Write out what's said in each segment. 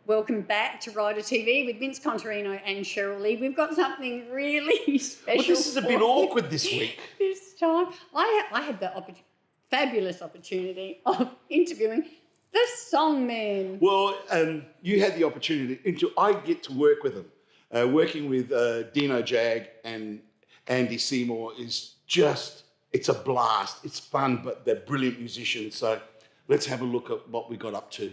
Welcome back to RiderTV with Vince Contarino and Cheryl Lee. We've got something really special. Well, this is a bit awkward this week. This time, I had the fabulous opportunity of interviewing the Songmen. Well, you had the opportunity. I get to work with them. Working with Dino Jag and Andy Seymour is just, it's a blast. It's fun, but they're brilliant musicians. So let's have a look at what we got up to.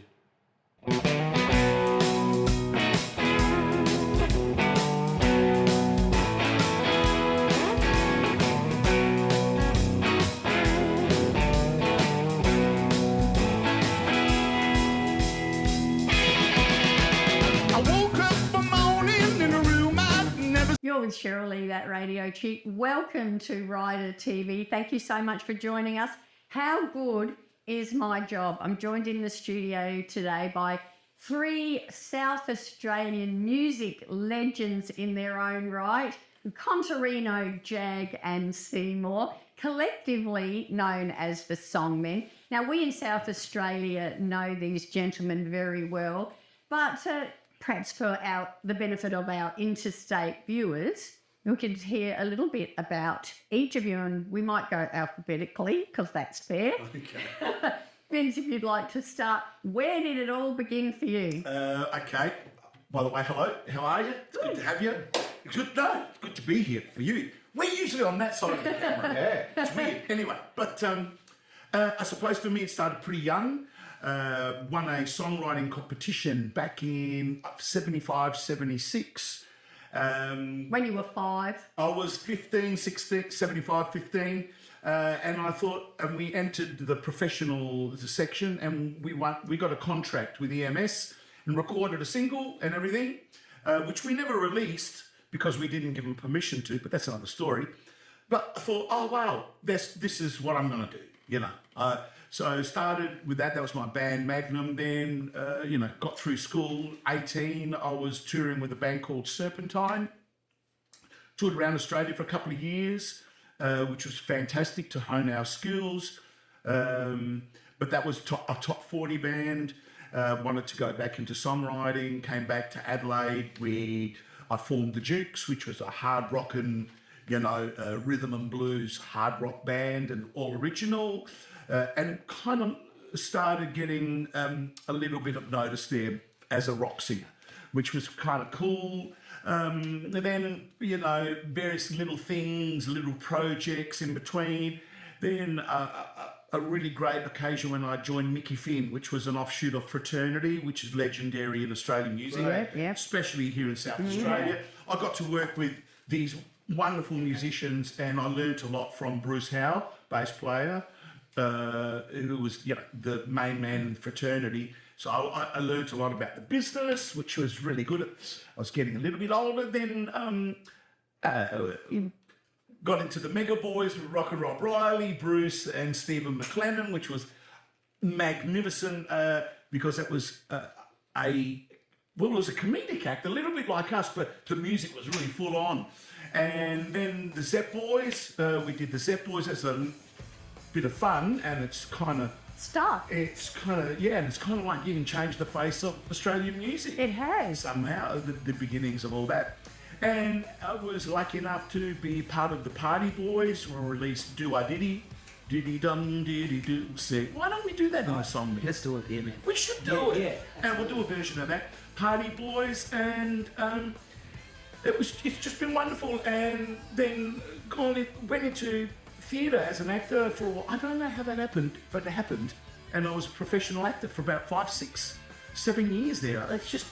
You're with Cheryl Lee, that radio chick. Welcome to RiderTV. Thank you so much for joining us. How good is my job? I'm joined in the studio today by three South Australian music legends in their own right, Contarino, Jag and Seymour, collectively known as the Songmen. Now, we in South Australia know these gentlemen very well, but perhaps for the benefit of our interstate viewers, we could hear a little bit about each of you, and we might go alphabetically because that's fair. Okay. Vince, if you'd like to start, where did it all begin for you? Okay. By the way, hello. How are you? It's good to have you. It's good to be here for you. We're usually on that side of the camera. Yeah. It's weird. Anyway, but I suppose for me it started pretty young. Won a songwriting competition back in 75, 76. When you were 5? I was 15, 16, 75, 15. And I thought, and we entered the professional section and we got a contract with EMS and recorded a single and everything, which we never released because we didn't give them permission to, but that's another story. But I thought, oh, wow, this is what I'm going to do, you know. So I started with that. That was my band, Magnum. Then, got through school. 18, I was touring with a band called Serpentine. Toured around Australia for a couple of years, which was fantastic to hone our skills. But that was a top 40 band. Wanted to go back into songwriting. Came back to Adelaide, where I formed the Dukes, which was a hard rockin', rhythm and blues hard rock band and all original. And kind of started getting a little bit of notice there as a rock singer, which was kind of cool. And then, various little things, little projects in between. Then a really great occasion when I joined Mickey Finn, which was an offshoot of Fraternity, which is legendary in Australian music, right, yeah. Especially here in South Australia. I got to work with these wonderful musicians and I learned a lot from Bruce Howe, bass player, who was the main man in Fraternity. So I learned a lot about the business, which was really good. I was getting a little bit older then. Got into the Mega Boys with Rock and Rob Riley, Bruce and Stephen McLennan, which was magnificent because it was it was a comedic act, a little bit like us, but the music was really full on. And then the Zepp Boys, we did the Zepp Boys as a bit of fun, and it's kind of stuck. It's kind of like you can change the face of Australian music. It has somehow the beginnings of all that. And I was lucky enough to be part of the Party Boys. We released Do I Diddy, Diddy Dum Diddy Do. Say, why don't we do that in a song? Let's do it, yeah, man. We should do it. Yeah. And we'll do a version of that. Party Boys, and it's just been wonderful. And then went into theatre as an actor for, I don't know how that happened, but it happened. And I was a professional actor for about 5, 6, 7 years there. It's just,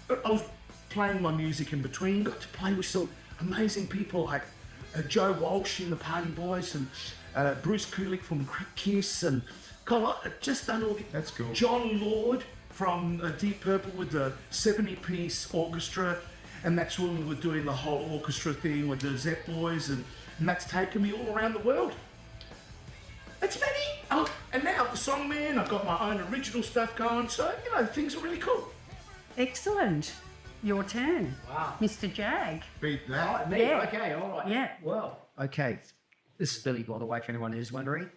I was playing my music in between, got to play with some amazing people like Joe Walsh in the Party Boys and Bruce Kulick from Kiss, and God, I've just done all the... That's cool. John Lord from Deep Purple with the 70-piece orchestra, and that's when we were doing the whole orchestra thing with the Zepp Boys, and that's taken me all around the world. That's me. Oh, and now the Songman, I've got my own original stuff going, so, things are really cool. Excellent. Your turn. Wow. Mr. Jag. Beat that. Me? Yeah. Okay, all right. Yeah. Well, okay. This is Billy, by the way, for anyone who's wondering.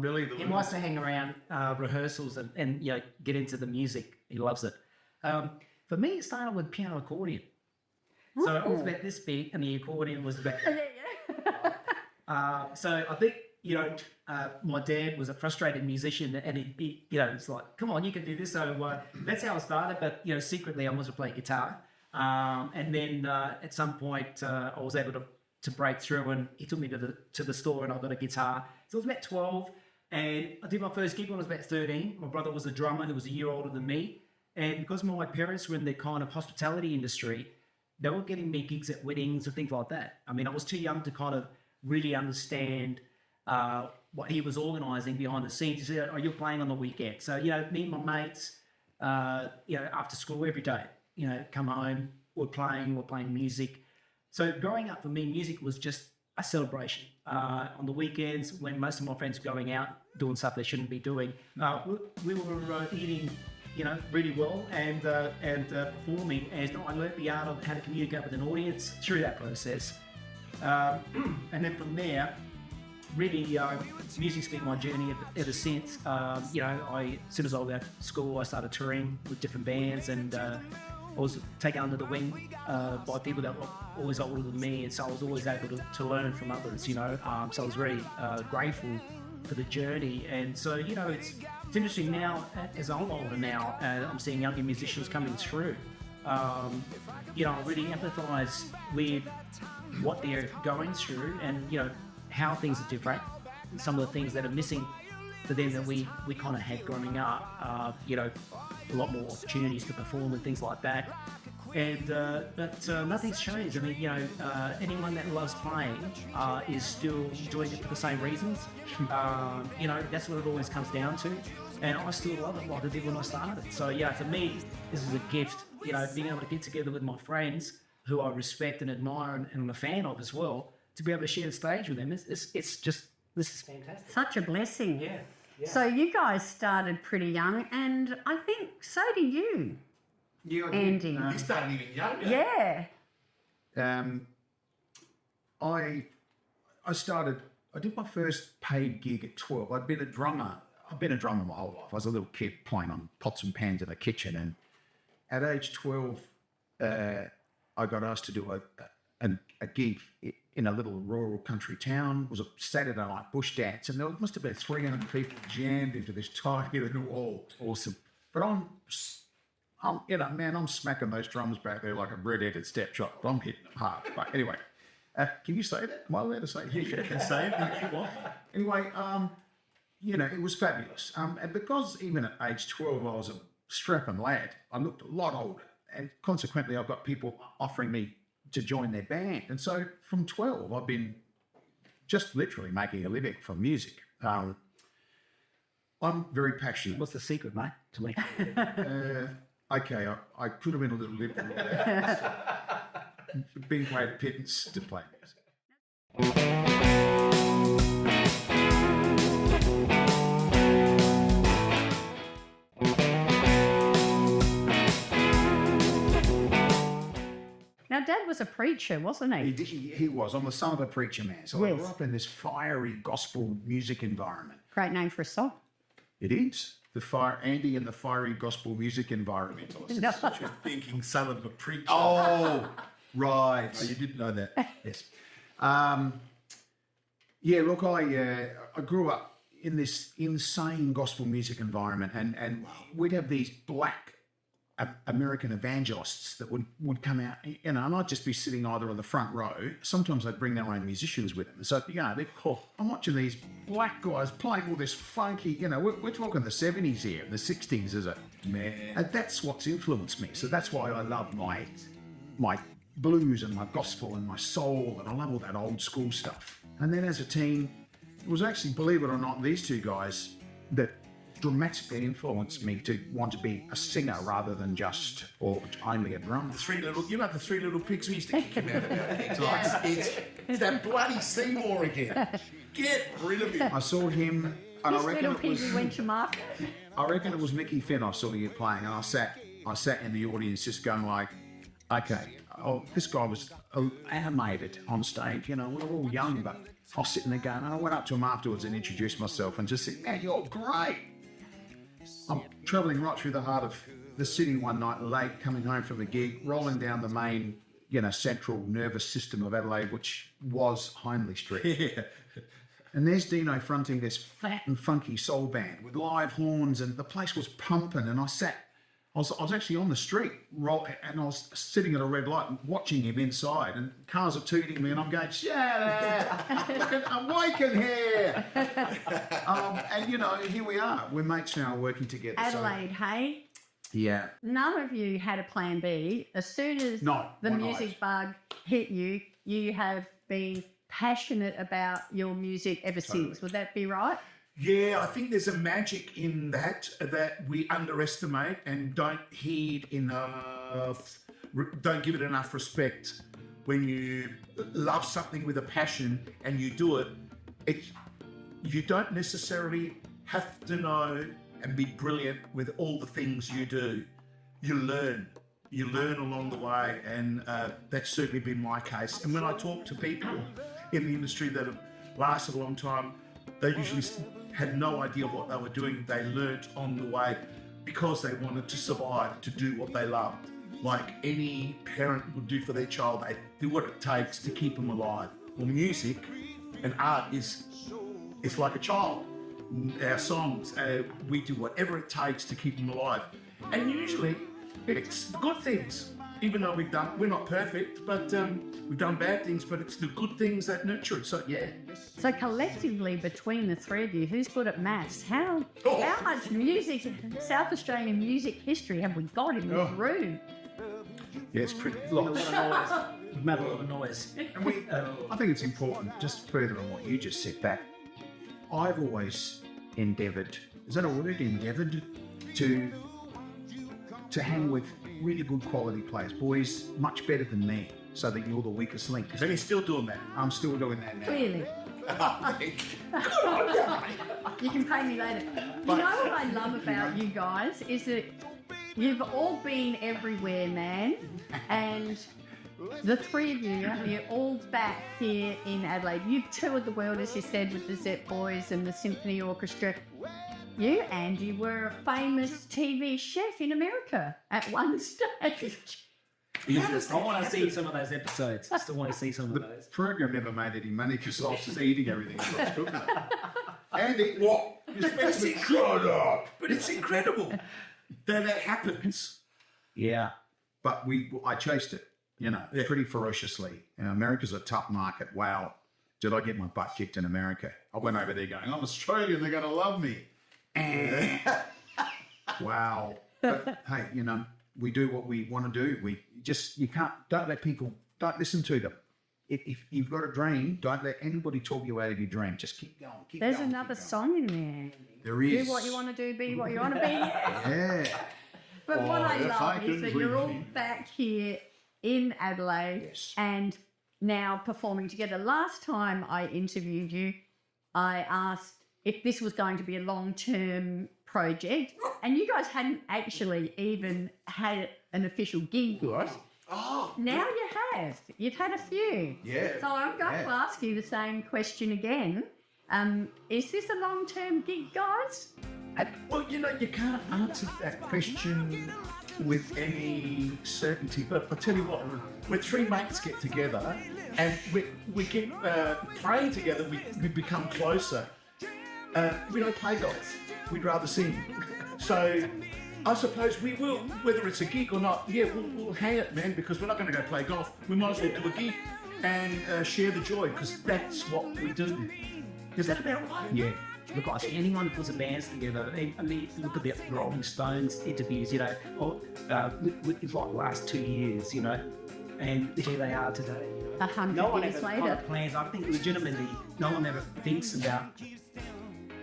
Billy, He likes to hang around rehearsals and get into the music. He loves it. For me, it started with piano accordion. So I was about this big, and the accordion was about. So I think my dad was a frustrated musician, and it's like, come on, you can do this. So that's how I started. But secretly, I wanted to play guitar. And then at some point, I was able to break through, and he took me to the store, and I got a guitar. So I was about 12, and I did my first gig when I was about 13. My brother was a drummer who was a year older than me, and because my parents were in the kind of hospitality industry, they were getting me gigs at weddings and things like that. I mean, I was too young to kind of really understand what he was organising behind the scenes. He said, "Oh, you're playing on the weekend." So me and my mates, after school every day, come home, we're playing music. So growing up for me, music was just a celebration. On the weekends, when most of my friends were going out doing stuff they shouldn't be doing, we were eating, really well and performing. And I learned the art of how to communicate with an audience through that process. And then from there, really, music's been my journey ever since. As soon as I was out of school, I started touring with different bands, and I was taken under the wing by people that were always older than me, and so I was always able to learn from others, so I was very grateful for the journey. And so, it's interesting now, as I'm older now, I'm seeing younger musicians coming through. I really empathise with what they're going through, and, how things are different, some of the things that are missing for them that we kind of had growing up, a lot more opportunities to perform and things like that. And but nothing's changed. I mean, anyone that loves playing is still doing it for the same reasons. That's what it always comes down to. And I still love it like I did when I started. So for me, this is a gift. Being able to get together with my friends who I respect and admire and I'm a fan of as well, to be able to share the stage with them, it's just, this is fantastic. Such a blessing. Yeah. So you guys started pretty young, and I think so did you, Andy. You started even younger. Yeah. I did my first paid gig at 12. I've been a drummer my whole life. I was a little kid playing on pots and pans in the kitchen, and at age 12, I got asked to do a gig in a little rural country town. It was a Saturday night bush dance, and there must have been 300 people jammed into this tiny little hall. Awesome. But I'm smacking those drums back there like a red-headed stepchild. I'm hitting them hard. But anyway, can you say that? Am I allowed to say that? You can say it. Anyway, it was fabulous. And because even at age 12, I was a strapping lad, I looked a lot older. And consequently, I've got people offering me to join their band. And so from 12, I've been just literally making a living from music. I'm very passionate. What's the secret, mate, to make Okay, I could have been a little liberal. Being paid a pittance to play music. Now, Dad was a preacher, wasn't he? He was. I'm the son of a preacher man. So I Yes. grew up in this fiery gospel music environment. Great name for a song. It is. Andy and the fiery gospel music environment. Thinking son of a preacher. Oh, right. Oh, you didn't know that. Yes. Look, I grew up in this insane gospel music environment, and we'd have these black American evangelists that would come out, and I'd just be sitting either on the front row. Sometimes they'd bring their own musicians with them. So, I'm watching these black guys playing all this funky, we're talking the 70s here, the 60s as a man. And that's what's influenced me. So that's why I love my blues and my gospel and my soul, and I love all that old school stuff. And then as a teen, it was actually, believe it or not, these two guys that dramatically influenced me to want to be a singer rather than just or only a drummer. You know the three little pigs we used to kick him out of it's that bloody Seymour again. Get rid of him. I saw him, and This little piggy went to market. I reckon it was Mickey Finn I saw you playing, and I sat in the audience just going like, okay, this guy was animated on stage. We were all young, but I was sitting there going, and I went up to him afterwards and introduced myself and just said, man, you're great. I'm travelling right through the heart of the city one night late, coming home from a gig, rolling down the main, central nervous system of Adelaide, which was Hindley Street. Yeah. And there's Dino fronting this fat and funky soul band with live horns, and the place was pumping. And I was actually on the street, and I was sitting at a red light watching him inside, and cars are tooting me, and I'm going, shut up, I'm waking here. And here we are. We're mates now, working together. Adelaide, hey? Yeah. None of you had a plan B. As soon as the music bug hit you, you have been passionate about your music ever since. Would that be right? Yeah, I think there's a magic in that we underestimate and don't heed enough, don't give it enough respect. When you love something with a passion and you do it, you don't necessarily have to know and be brilliant with all the things you do. You learn along the way, and that's certainly been my case. And when I talk to people in the industry that have lasted a long time, they usually had no idea what they were doing. They learnt on the way because they wanted to survive, to do what they loved. Like any parent would do for their child, they do what it takes to keep them alive. Well, music and art is like a child. Our songs, we do whatever it takes to keep them alive. And usually it's the good things. Even though we're not perfect, but we've done bad things, but it's the good things that nurture it. So, yeah. So collectively, between the three of you, who's good at maths? How much music, South Australian music history have we got in this room? Yeah, it's pretty We've made a lot of noise. And I think it's important, just further on what you just said, that I've always endeavoured, is that a word, endeavoured, to hang with really good quality players, boys much better than me, so that you're the weakest link. And he's still doing that. I'm still doing that now. Clearly. You can pay me later. You know what I love about you guys is that you've all been everywhere, man, and the three of you, you're all back here in Adelaide. You've toured the world, as you said, with the Zep Boys and the Symphony Orchestra. You, Andy, were a famous TV chef in America at one stage. I want to see some of those episodes. I still want to see some of The those. program never made any money because I was just eating everything. Andy, What? Shut up! But it's incredible that happens. Yeah. But I chased it, pretty ferociously. America's a tough market. Wow. Did I get my butt kicked in America? I went over there going, I'm Australian, they're going to love me. Wow. But hey, we do what we want to do. Don't listen to them. If you've got a dream, don't let anybody talk you out of your dream. Just keep going. There's another song in there. There is. Do what you want to do, be what you want to be. Yeah. But what I if I love is can that you're all dream. back here in Adelaide Yes. and now performing together. Last time I interviewed you, I asked if this was going to be a long-term project, and you guys hadn't actually even had an official gig yet. Oh, Now you have. You've had a few. yeah. So I'm going to ask you the same question again. Is this a long-term gig, guys? Well, you can't answer that question with any certainty. But I'll tell you what, when three mates get together and we get playing together, we become closer. We don't play golf. We'd rather sing. So I suppose we will, whether it's a gig or not, we'll hang it, man, because we're not going to go play golf. We might as well do a gig and share the joy, because that's what we do. Is that about right? Yeah. Look, I think anyone that puts a band together, I mean, look at the Rolling Stones interviews, it's like the last 2 years, and here they are today. 100 No one years ever later. kind of plans. I think legitimately, no one ever thinks about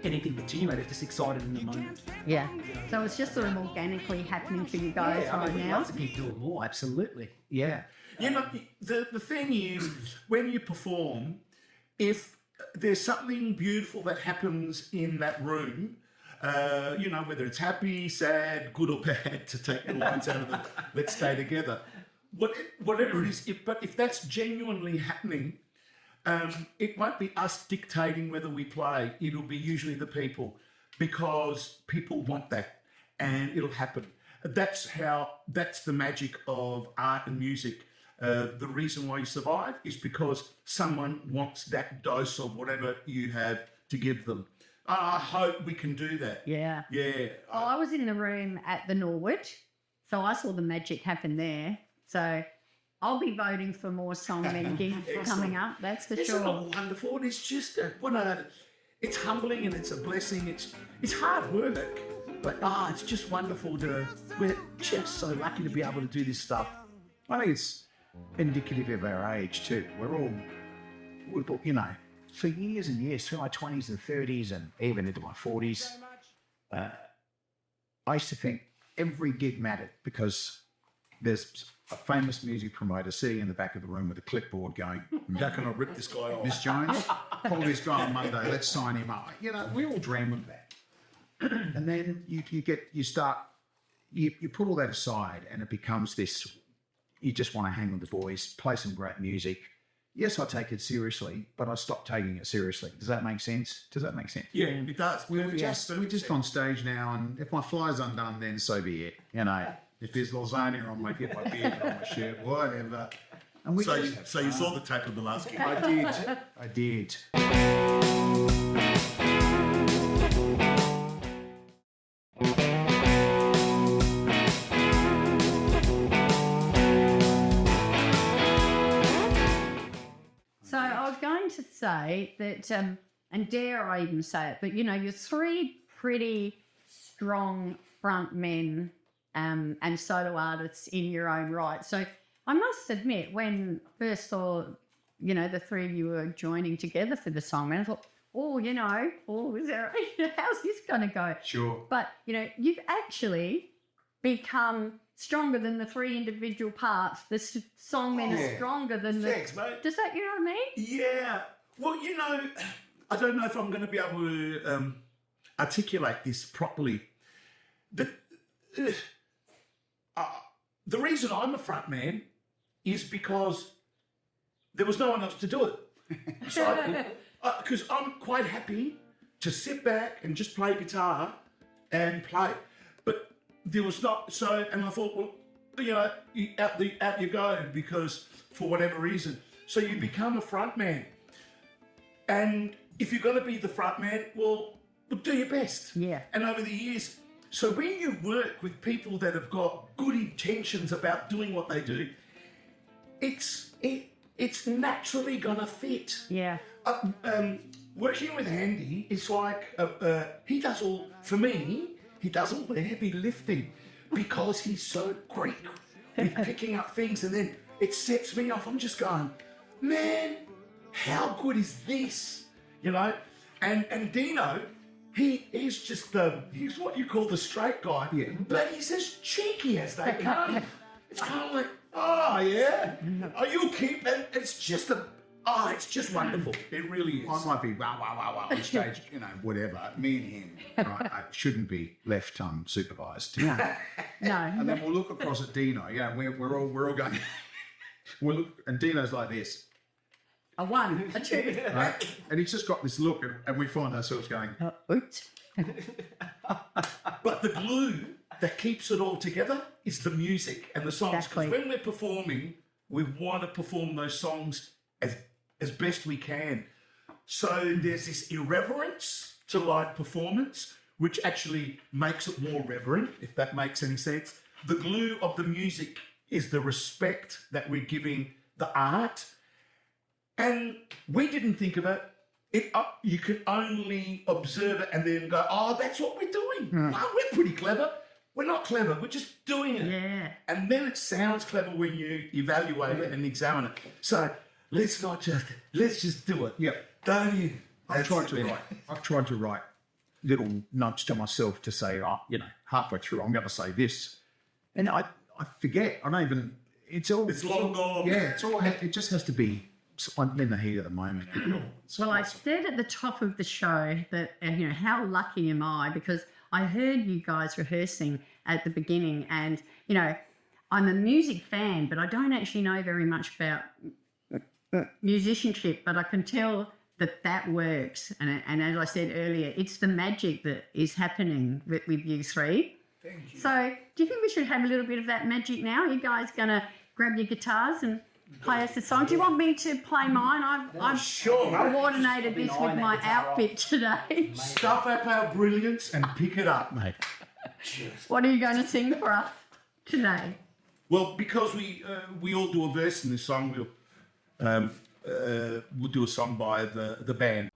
anything continuing. They're just excited in the moment. Yeah. So it's just sort of organically happening for you guys I right mean, we'd now. love to keep doing more. Absolutely. Yeah. The thing is, when you perform, if there's something beautiful that happens in that room, whether it's happy, sad, good or bad, to take the lines out of the let's stay together, whatever it is, but if that's genuinely happening, it won't be us dictating whether we play. It'll be usually the people, because people want that, and it'll happen. that's the magic of art and music. The reason why you survive is because someone wants that dose of whatever you have to give them. I hope we can do that. Yeah. Yeah. Well, I was in the room at the Norwood, so I saw the magic happen there. So I'll be voting for more Songmen gigs coming up. That's for Isn't sure. it wonderful? And it's just it's humbling and it's a blessing. It's hard work, but it's just wonderful we're just so lucky to be able to do this stuff. I think it's indicative of our age too. We're you know, for years and years, through my 20s and 30s and even into my 40s, I used to think every gig mattered because there's a famous music promoter sitting in the back of the room with a clipboard going, How can I rip this guy off? Miss Jones, call this guy on Monday, let's sign him up. You know, we all dream of that. And then you put all that aside and it becomes this, you just want to hang with the boys, play some great music. Yes, I take it seriously, but I stopped taking it seriously. Does that make sense? Yeah, it does. We're just on stage now, and if my fly's undone, then so be it. You know, if there's lasagna on my beard, on my shirt, whatever. And So you saw the tape of the last gig. I did. So I was going to say that, and dare I even say it, but you know, you're three pretty strong front men and solo artists in your own right. So I must admit, when I first saw, you know, the three of you were joining together for the Songmen, I thought, is there, how's this going to go? Sure. But, you know, you've actually become stronger than the three individual parts. The Songmen are stronger than the... Thanks, mate. Does that, you know what I mean? Yeah. Well, you know, I don't know if I'm going to be able to articulate this properly. But the reason I'm a front man is because there was no one else to do it. So, because I'm quite happy to sit back and just play guitar and play. But there was not, so, and I thought, well, you know, out you go, because for whatever reason. So you become a front man. And if you're going to be the front man, well, do your best. Yeah. And over the years, so when you work with people that have got good intentions about doing what they do, it's naturally going to fit. Yeah. Working with Andy, it's like he does all the heavy lifting because he's so quick with picking up things, and then it sets me off. I'm just going, man, how good is this? You know? And Dino, he's just he's what you call the straight guy, but he's as cheeky as they come. It's kind of like, oh yeah, you'll keep, and it's just wonderful. It really is. I might be wow on stage, you know, whatever. Me and him, right? I shouldn't be left unsupervised. No. And then we'll look across at Dino. Yeah, we're all going. And Dino's like this, A 1, a 2. right? And he's just got this look, and we find ourselves going, Oops. But the glue that keeps it all together is the music and the songs. Because Exactly. when we're performing, we want to perform those songs as best we can. So there's this irreverence to live performance, which actually makes it more reverent, if that makes any sense. The glue of the music is the respect that we're giving the art. And we didn't think of it. You could only observe it and then go, oh, that's what we're doing. Wow, we're pretty clever. We're not clever. We're just doing it. Yeah. And then it sounds clever when you evaluate it and examine it. So let's just do it. Yep. Don't you? I've tried to write little notes to myself to say, halfway through, I'm going to say this. And I forget. I don't even, it's long gone. Yeah, it just has to be, I'm in the heat at the moment. Well, I said at the top of the show that, how lucky am I? Because I heard you guys rehearsing at the beginning, and, I'm a music fan, but I don't actually know very much about musicianship, but I can tell that works. And as I said earlier, it's the magic that is happening with you three. Thank you. So, do you think we should have a little bit of that magic now? You guys going to grab your guitars and play us a song? Do you want me to play mine? I've Sure, mate. coordinated this with my outfit today. Stuff up our brilliance and pick it up, mate. What are you going to sing for us today? Well, because we all do a verse in this song, we'll do a song by the band.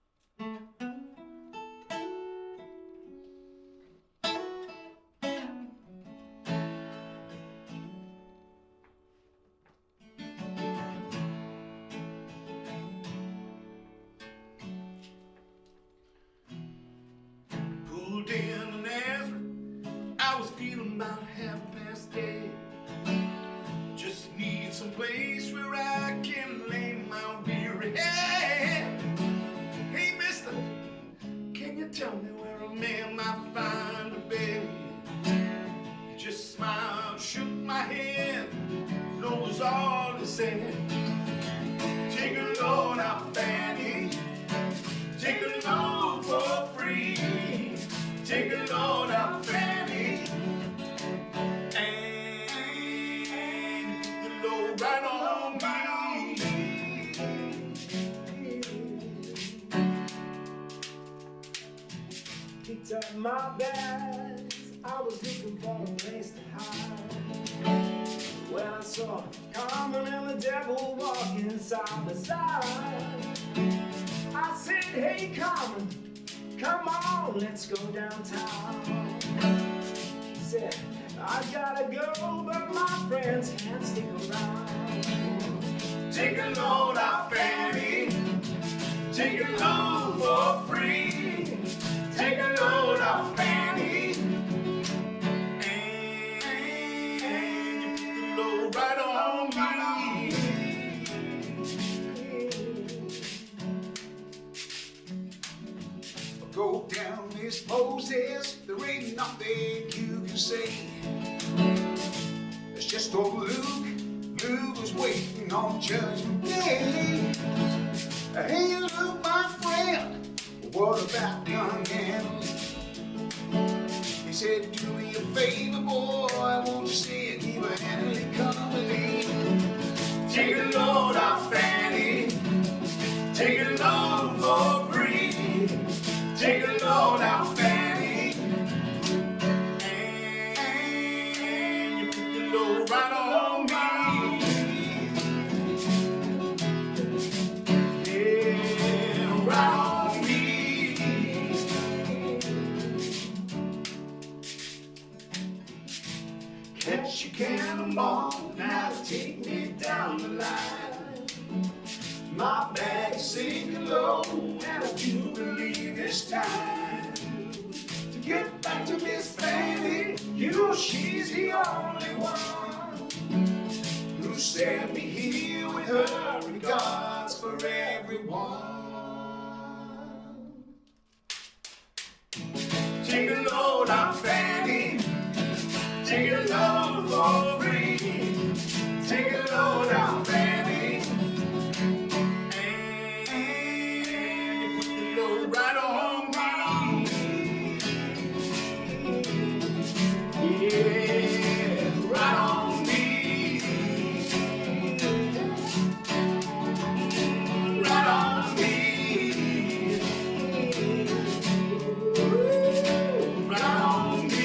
Pulled in Nazareth, I was feeling about 8:30. Just need some place where I can lay my weary head. Hey, mister, can you tell me where a man might find a bed? He just smiled, shook my hand, no was all he said. Take a load out, Fanny. Take a load for free. Take a load out, Fanny. And the load right on me. Picked up my bags, I was looking for a place to hide. When I saw Carmen and the devil walking side by side, I said, hey Carmen, come on, let's go downtown. She said, I gotta go, but my friends can't stick around. Take a load out, Fanny. Take a load for free. Take a load out, Fanny. And you put the load right on me. Go down this Moses, there ain't nothing you can say. It's just old Luke. Luke was waiting on Judgment Day. Hey, Luke, my friend, what about young Anna? He said, do me a favor, boy, won't you see it? He would handle company. Take a load out, Fanny. Take a load for free. Take a load out, Fanny. And you put the load right on me. Yeah, right on me. Catch your cannonball, now take me down the line. My bag's sinking low, and I do believe it's time to get back to Miss Fanny. You know she's the only one who sent me here with her regards for everyone. Take a load out, Fanny. Take a load for free. Take a load out, Fanny. And you put the load right on me. Yeah, right on me. Right on me. Right on me.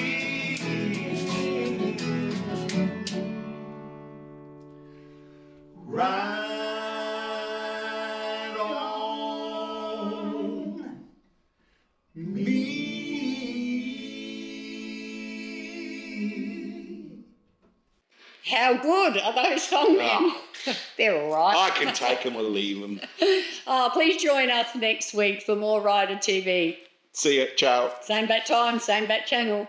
Right on me. How good are those songmen? They're all right. I can take them or leave them. Please join us next week for more Rider TV. See you. Ciao. Same bat time, same bat channel.